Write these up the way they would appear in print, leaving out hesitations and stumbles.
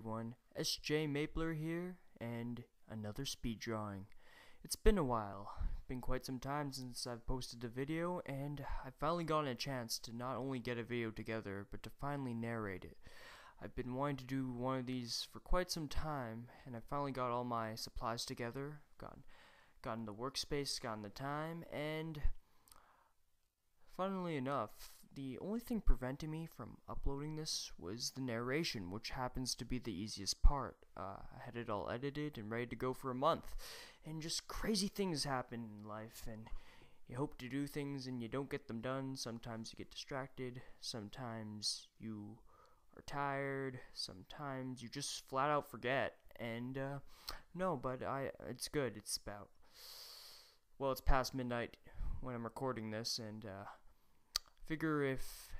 everyone, SJ Mapler here, and another speed drawing. It's been a while, been quite some time since I've posted a video, and I've finally gotten a chance to not only get a video together, but to finally narrate it. I've been wanting to do one of these for quite some time, and I finally got all my supplies together, gotten the workspace, gotten the time, and funnily enough, the only thing preventing me from uploading this was the narration, which happens to be the easiest part. I had it all edited and ready to go for a month, and just crazy things happen in life, and you hope to do things and you don't get them done. Sometimes you get distracted, sometimes you are tired, sometimes you just flat out forget, and no, but it's good. It's past midnight when I'm recording this, and figure if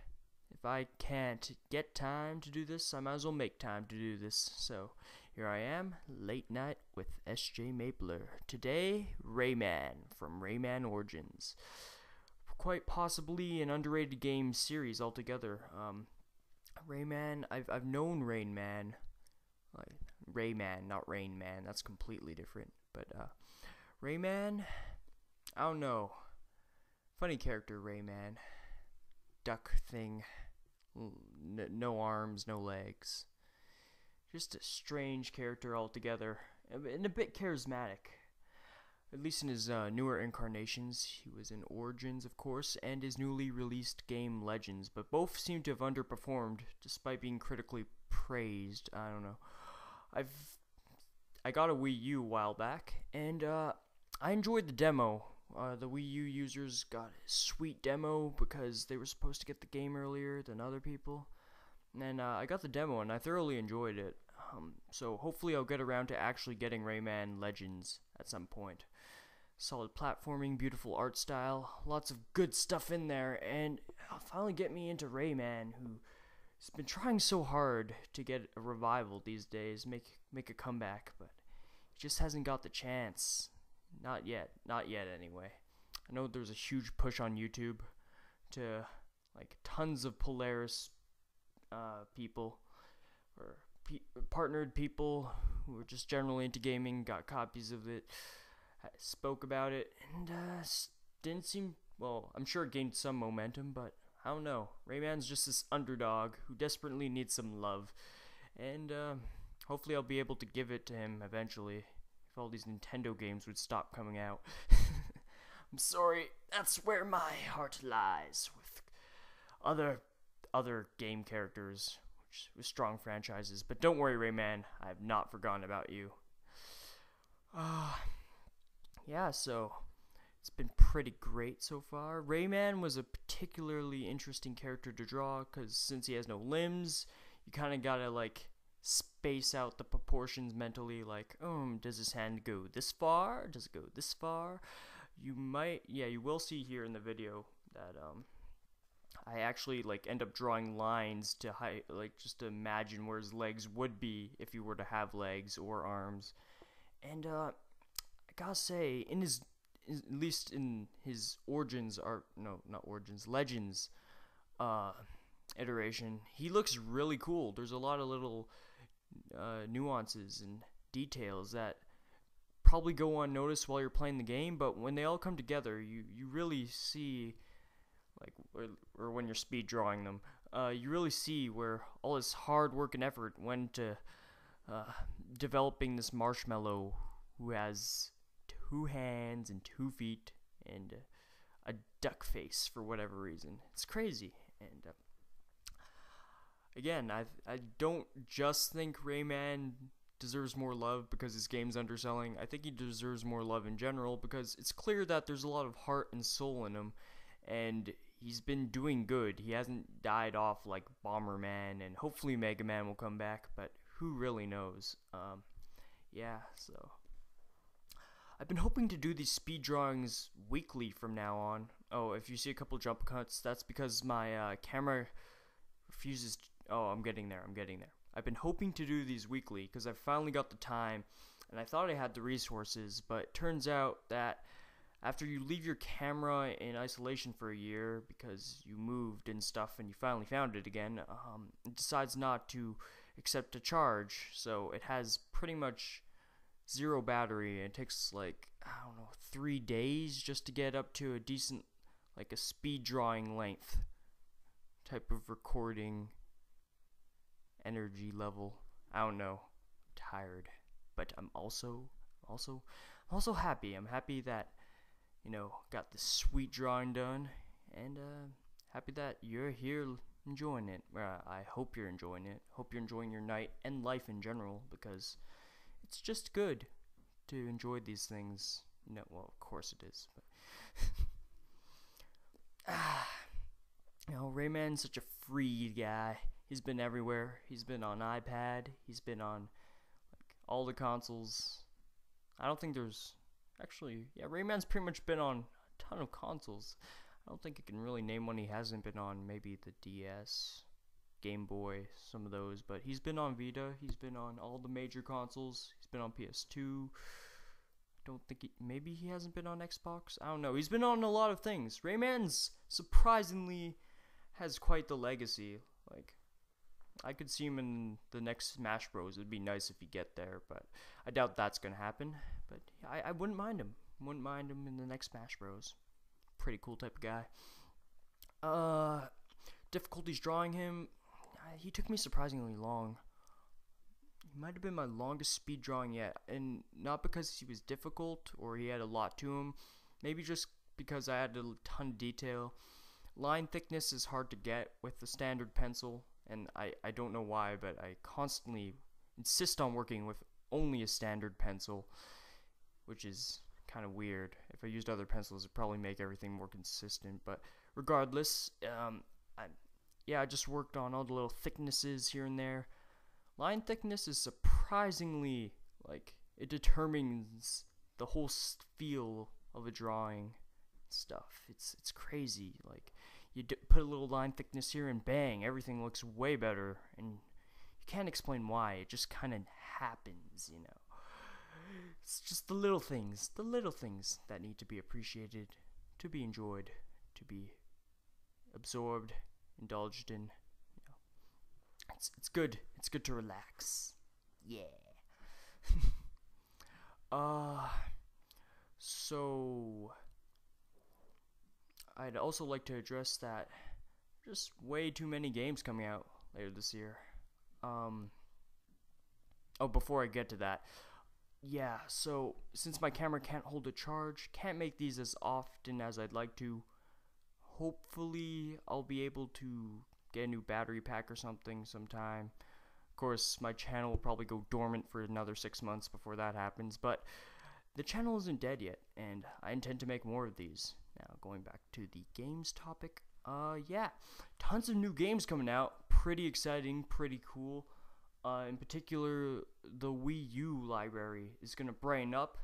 I can't get time to do this, I might as well make time to do this. So here I am, late night with SJ Mapler. Today, Rayman from Rayman Origins. Quite possibly an underrated game series altogether. Rayman, I've known Rayman, like Rayman, not Rain Man. That's completely different. But Rayman, I don't know. Funny character, Rayman. Duck thing, no arms, no legs, just a strange character altogether, and a bit charismatic, at least in his newer incarnations. He was in Origins, of course, and his newly released game Legends, but both seem to have underperformed despite being critically praised. I don't know. I got a Wii U a while back, and I enjoyed the demo. The Wii U users got a sweet demo because they were supposed to get the game earlier than other people. And I got the demo and I thoroughly enjoyed it. So hopefully I'll get around to actually getting Rayman Legends at some point. Solid platforming, beautiful art style, lots of good stuff in there, and it'll finally get me into Rayman, who's been trying so hard to get a revival these days, make a comeback, but he just hasn't got the chance. Not yet anyway. I know there's a huge push on YouTube to like tons of Polaris people or partnered people who are just generally into gaming got copies of it, spoke about it, and didn't seem, well, I'm sure it gained some momentum, but I don't know. Rayman's just this underdog who desperately needs some love, and hopefully I'll be able to give it to him eventually. If all these Nintendo games would stop coming out. I'm sorry, that's where my heart lies, with other game characters with strong franchises. But don't worry, Rayman, I have not forgotten about you. Yeah, so it's been pretty great so far. Rayman was a particularly interesting character to draw, because since he has no limbs, you kind of gotta like space out the proportions mentally, like, does his hand go this far? Does it go this far? You will see here in the video that I actually like end up drawing lines to just to imagine where his legs would be if he were to have legs or arms. And I gotta say, at least in his Legends iteration, he looks really cool. There's a lot of little nuances and details that probably go unnoticed while you're playing the game, but when they all come together, you really see, like, or when you're speed drawing them, you really see where all this hard work and effort went to developing this marshmallow who has 2 hands and 2 feet and a duck face for whatever reason. It's crazy. And again, I don't just think Rayman deserves more love because his game's underselling. I think he deserves more love in general because it's clear that there's a lot of heart and soul in him, and he's been doing good. He hasn't died off like Bomberman, and hopefully Mega Man will come back, but who really knows? Yeah, so I've been hoping to do these speed drawings weekly from now on. Oh, if you see a couple jump cuts, that's because my camera refuses to. Oh, I'm getting there. I've been hoping to do these weekly because I've finally got the time, and I thought I had the resources, but it turns out that after you leave your camera in isolation for a year because you moved and stuff and you finally found it again, it decides not to except to charge. So it has pretty much zero battery. It takes like, I don't know, 3 days just to get up to a decent, like a speed drawing length type of recording energy level. I don't know. I'm tired, but I'm also happy. I'm happy that, got this sweet drawing done, and happy that you're here enjoying it. I hope you're enjoying it. Hope you're enjoying your night and life in general, because it's just good to enjoy these things. Well, of course it is, but Rayman's such a free guy. He's been everywhere. He's been on iPad. He's been on all the consoles. I don't think there's actually, Rayman's pretty much been on a ton of consoles. I don't think I can really name one he hasn't been on. Maybe the DS, Game Boy, some of those. But he's been on Vita. He's been on all the major consoles. He's been on PS2. Don't think maybe he hasn't been on Xbox. I don't know. He's been on a lot of things. Rayman's surprisingly has quite the legacy. Like, I could see him in the next Smash Bros. It'd be nice if he get there, but I doubt that's gonna happen. But I wouldn't mind him. Wouldn't mind him in the next Smash Bros. Pretty cool type of guy. Difficulties drawing him. He took me surprisingly long. He might have been my longest speed drawing yet, and not because he was difficult or he had a lot to him. Maybe just because I had a ton of detail. Line thickness is hard to get with the standard pencil, and I don't know why, but I constantly insist on working with only a standard pencil, which is kind of weird. If I used other pencils, it'd probably make everything more consistent, but regardless, I just worked on all the little thicknesses here and there. Line thickness is surprisingly, it determines the whole feel of a drawing stuff. It's crazy. You put a little line thickness here and bang, everything looks way better, and you can't explain why. It just kind of happens, It's just the little things that need to be appreciated, to be enjoyed, to be absorbed, indulged in. It's good. It's good to relax. Yeah. So I'd also like to address that just way too many games coming out later this year. Before I get to that, so since my camera can't hold a charge, can't make these as often as I'd like to. Hopefully I'll be able to get a new battery pack or something sometime. Of course, my channel will probably go dormant for another 6 months before that happens, but the channel isn't dead yet, and I intend to make more of these. Now, going back to the games topic, tons of new games coming out. Pretty exciting, pretty cool. In particular, the Wii U library is going to brain up,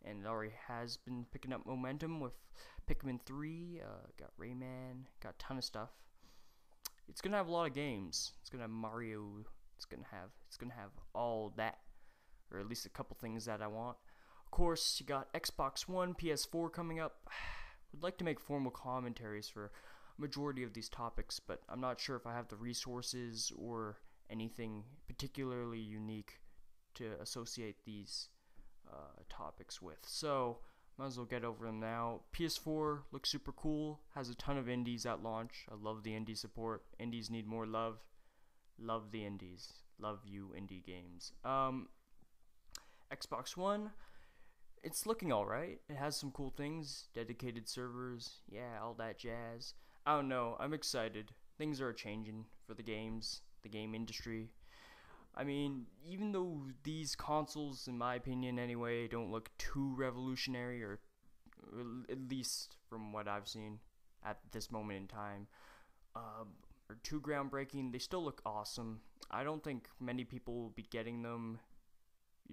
and it already has been picking up momentum with Pikmin 3, got Rayman, got a ton of stuff. It's going to have a lot of games. It's going to have Mario, it's going to have all that, or at least a couple things that I want. Of course, you got Xbox One, PS4 coming up. Would like to make formal commentaries for a majority of these topics, but I'm not sure if I have the resources or anything particularly unique to associate these topics with. So, might as well get over them now. PS4 looks super cool, has a ton of indies at launch. I love the indie support. Indies need more love. Love the indies. Love you, indie games. Xbox One, it's looking alright. It has some cool things. Dedicated servers, all that jazz. I don't know, I'm excited. Things are changing for the games, the game industry. I mean, even though these consoles, in my opinion anyway, don't look too revolutionary, or at least from what I've seen at this moment in time, or too groundbreaking, they still look awesome. I don't think many people will be getting them,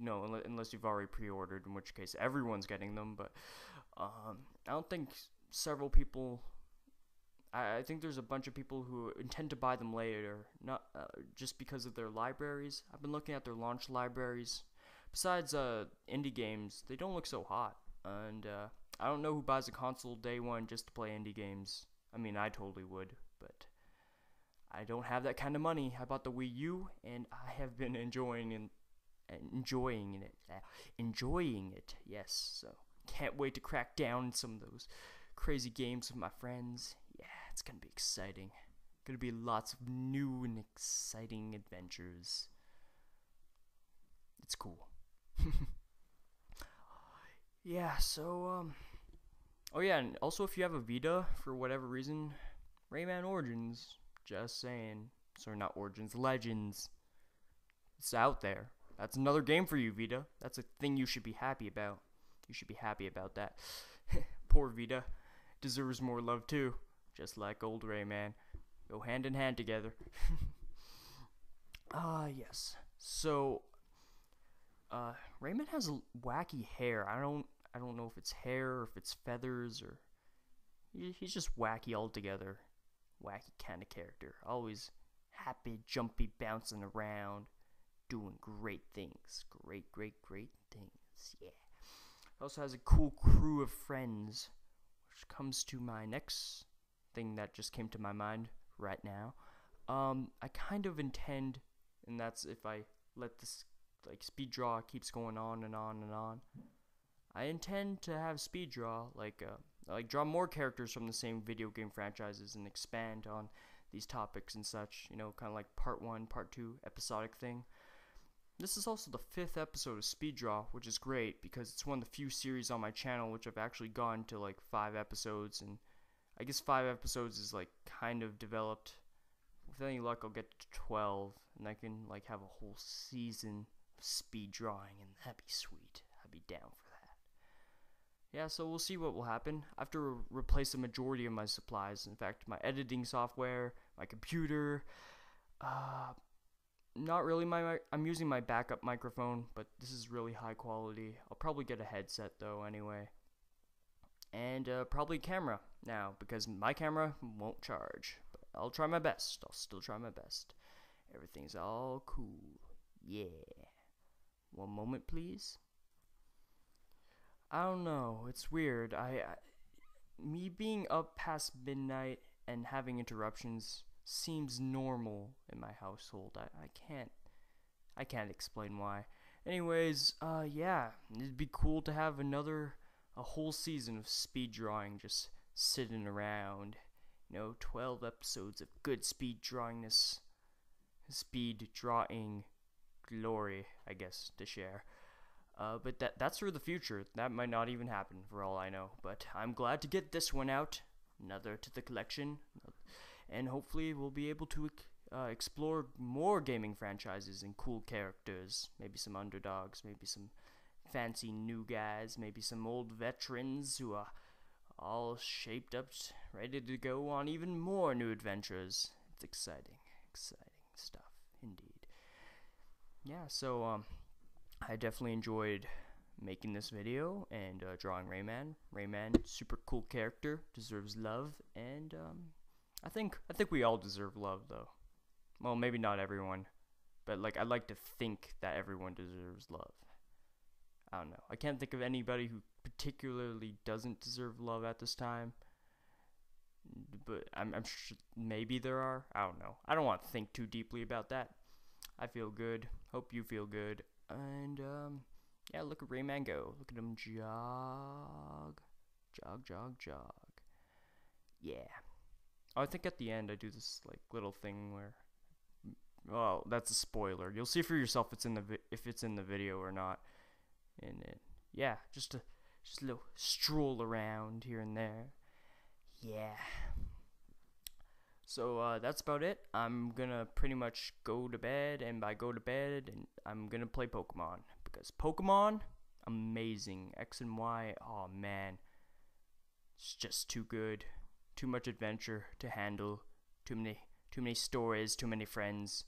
unless you've already pre-ordered, in which case everyone's getting them, but I don't think several people... I think there's a bunch of people who intend to buy them later, not just because of their libraries. I've been looking at their launch libraries. Besides indie games, they don't look so hot, and I don't know who buys a console day one just to play indie games. I mean, I totally would, but I don't have that kind of money. I bought the Wii U, and I have been enjoying it. Yes, so can't wait to crack down on some of those crazy games with my friends. Yeah, it's gonna be exciting. Gonna be lots of new and exciting adventures. It's cool. Yeah, so oh yeah, and also if you have a Vita for whatever reason, Rayman Origins, just saying. Sorry, not Origins, Legends. It's out there. That's another game for you, Vita. That's a thing you should be happy about. You should be happy about that. Poor Vita. Deserves more love too. Just like old Rayman. Go hand in hand together. Yes. So, Rayman has wacky hair. I don't know if it's hair or if it's feathers or he's just wacky altogether. Wacky kind of character. Always happy, jumpy, bouncing around, doing great things. Great things. Yeah. Also has a cool crew of friends, which comes to my next thing that just came to my mind right now. I kind of intend, and that's if I let this like speed draw keeps going on and on and on. I intend to have speed draw like draw more characters from the same video game franchises and expand on these topics and such. You know, kind of like part 1, part 2 episodic thing. This is also the 5th episode of Speed Draw, which is great because it's one of the few series on my channel which I've actually gone to like 5 episodes, and I guess 5 episodes is like kind of developed. With any luck, I'll get to 12, and I can like have a whole season of speed drawing, and that'd be sweet. I'd be down for that. Yeah, so we'll see what will happen. I have to replace the majority of my supplies. In fact, my editing software, my computer, not really I'm using my backup microphone, but this is really high quality. I'll probably get a headset though anyway. And probably camera now, because my camera won't charge. But I'll try my best. I'll still try my best. Everything's all cool. Yeah. One moment, please. I don't know. It's weird. Me being up past midnight and having interruptions seems normal in my household. I can't explain why. Anyways, yeah, it'd be cool to have a whole season of speed drawing just sitting around. 12 episodes of good speed drawingness, speed drawing glory, I guess, to share. But that's for the future. That might not even happen for all I know. But I'm glad to get this one out, another to the collection. And hopefully we'll be able to explore more gaming franchises and cool characters. Maybe some underdogs, maybe some fancy new guys, maybe some old veterans who are all shaped up, ready to go on even more new adventures. It's exciting stuff, indeed. Yeah, so I definitely enjoyed making this video and drawing Rayman. Rayman, super cool character, deserves love, and I think we all deserve love, though. Well, maybe not everyone, but like I'd like to think that everyone deserves love. I don't know. I can't think of anybody who particularly doesn't deserve love at this time. But I'm sure maybe there are. I don't know. I don't want to think too deeply about that. I feel good. Hope you feel good. And yeah, look at Rayman go. Look at him jog. Yeah. Oh, I think at the end I do this like little thing where, well, that's a spoiler. You'll see for yourself if it's in the video or not. And yeah, just a little stroll around here and there. Yeah. So that's about it. I'm gonna pretty much go to bed, and by go to bed, and I'm gonna play Pokemon, because Pokemon, amazing. X and Y, oh man, it's just too good. Too much adventure to handle. Too many stories. Too many friends.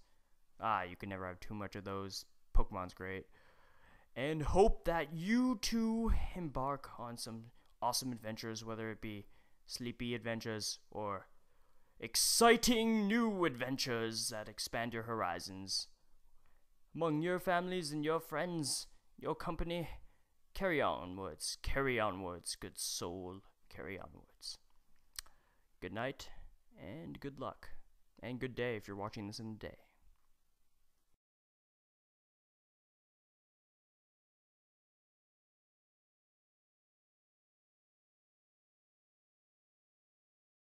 You can never have too much of those. Pokemon's great. And hope that you too embark on some awesome adventures, whether it be sleepy adventures or exciting new adventures that expand your horizons. Among your families and your friends, your company, carry onwards, good soul, carry onwards. Good night, and good luck. and good day if you're watching this in the day.